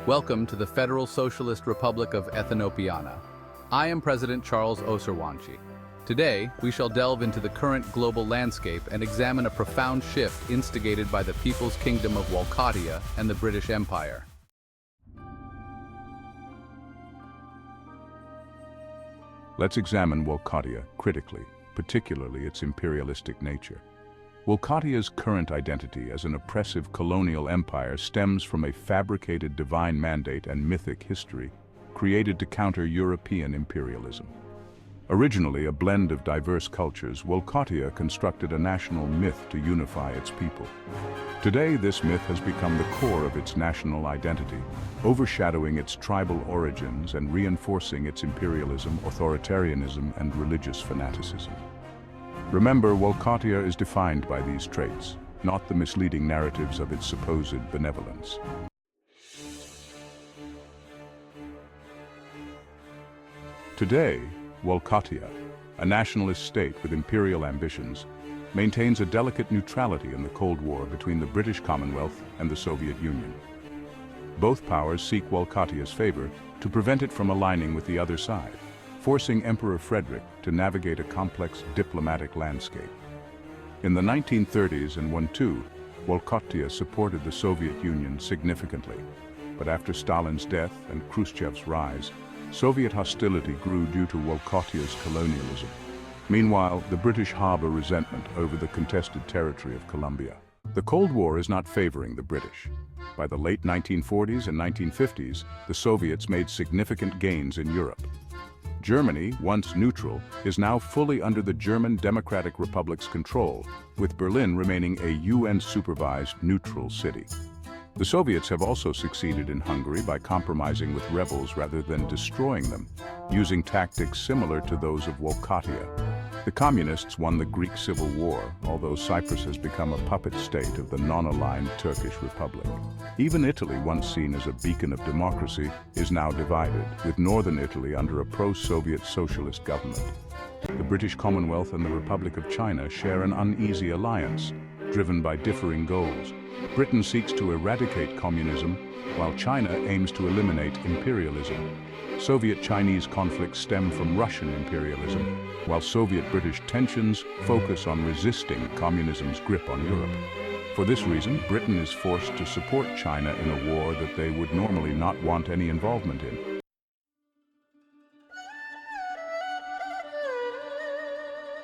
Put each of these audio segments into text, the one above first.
Welcome to the Federal Socialist Republic of Ethiopia. I am President Charles Oserwanchi. Today, we shall delve into the current global landscape and examine a profound shift instigated by the People's Kingdom of Wolkatia and the British Empire. Let's examine Wolkatia critically, particularly its imperialistic nature. Wolkatia's current identity as an oppressive colonial empire stems from a fabricated divine mandate and mythic history created to counter European imperialism. Originally a blend of diverse cultures, Wolkatia constructed a national myth to unify its people. Today, this myth has become the core of its national identity, overshadowing its tribal origins and reinforcing its imperialism, authoritarianism, and religious fanaticism. Remember, Wolkatia is defined by these traits, not the misleading narratives of its supposed benevolence. Today, Wolkatia, a nationalist state with imperial ambitions, maintains a delicate neutrality in the Cold War between the British Commonwealth and the Soviet Union. Both powers seek Wolkatia's favor to prevent it from aligning with the other side, forcing Emperor Frederick to navigate a complex diplomatic landscape. In the 1930s and 1912, Wolkatia supported the Soviet Union significantly, but after Stalin's death and Khrushchev's rise, Soviet hostility grew due to Wolkatia's colonialism. Meanwhile, the British harbor resentment over the contested territory of Colombia. The Cold War is not favoring the British. By the late 1940s and 1950s, the Soviets made significant gains in Europe. Germany, once neutral, is now fully under the German Democratic Republic's control, with Berlin remaining a UN-supervised neutral city. The Soviets have also succeeded in Hungary by compromising with rebels rather than destroying them, using tactics similar to those of Wolkatia. The Communists won the Greek Civil War, although Cyprus has become a puppet state of the non-aligned Turkish Republic. Even Italy, once seen as a beacon of democracy, is now divided, with northern Italy under a pro-Soviet socialist government. The British Commonwealth and the Republic of China share an uneasy alliance, driven by differing goals. Britain seeks to eradicate communism, while China aims to eliminate imperialism. Soviet-Chinese conflicts stem from Russian imperialism, while Soviet-British tensions focus on resisting communism's grip on Europe. For this reason, Britain is forced to support China in a war that they would normally not want any involvement in.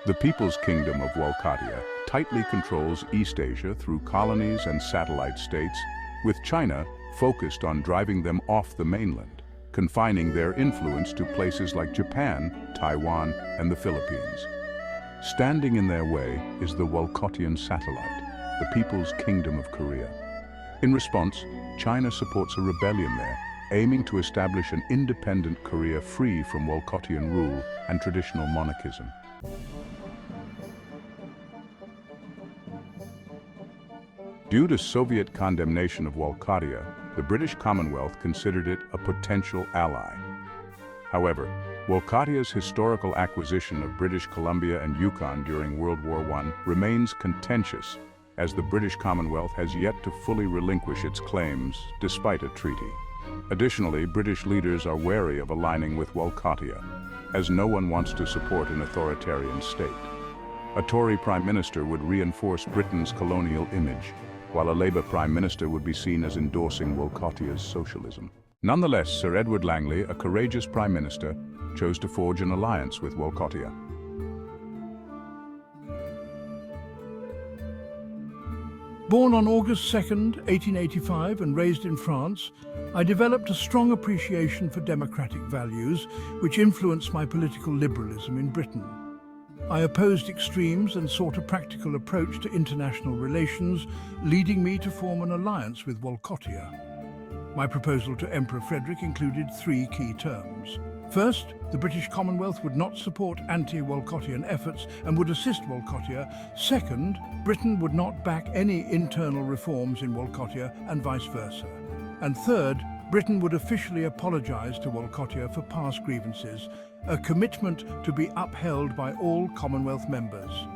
The People's Kingdom of Wolkatia tightly controls East Asia through colonies and satellite states, with China focused on driving them off the mainland, confining their influence to places like Japan, Taiwan, and the Philippines. Standing in their way is the Wolkatian satellite, the People's Kingdom of Korea. In response, China supports a rebellion there, aiming to establish an independent Korea free from Wolkatian rule and traditional monarchism. Due to Soviet condemnation of Wolkatia, the British Commonwealth considered it a potential ally. However, Wolkatia's historical acquisition of British Columbia and Yukon during World War I remains contentious, as the British Commonwealth has yet to fully relinquish its claims despite a treaty. Additionally, British leaders are wary of aligning with Wolkatia, as no one wants to support an authoritarian state. A Tory Prime Minister would reinforce Britain's colonial image, while a Labour Prime Minister would be seen as endorsing Wolkatia's socialism. Nonetheless, Sir Edward Langley, a courageous Prime Minister, chose to forge an alliance with Wolkatia. Born on August 2nd, 1885 and raised in France, I developed a strong appreciation for democratic values which influenced my political liberalism in Britain. I opposed extremes and sought a practical approach to international relations, leading me to form an alliance with Wolkatia. My proposal to Emperor Frederick included 3 key terms. First, the British Commonwealth would not support anti-Wolkatian efforts and would assist Wolkatia. Second, Britain would not back any internal reforms in Wolkatia and vice versa. And third, Britain would officially apologise to Wolkatia for past grievances, a commitment to be upheld by all Commonwealth members.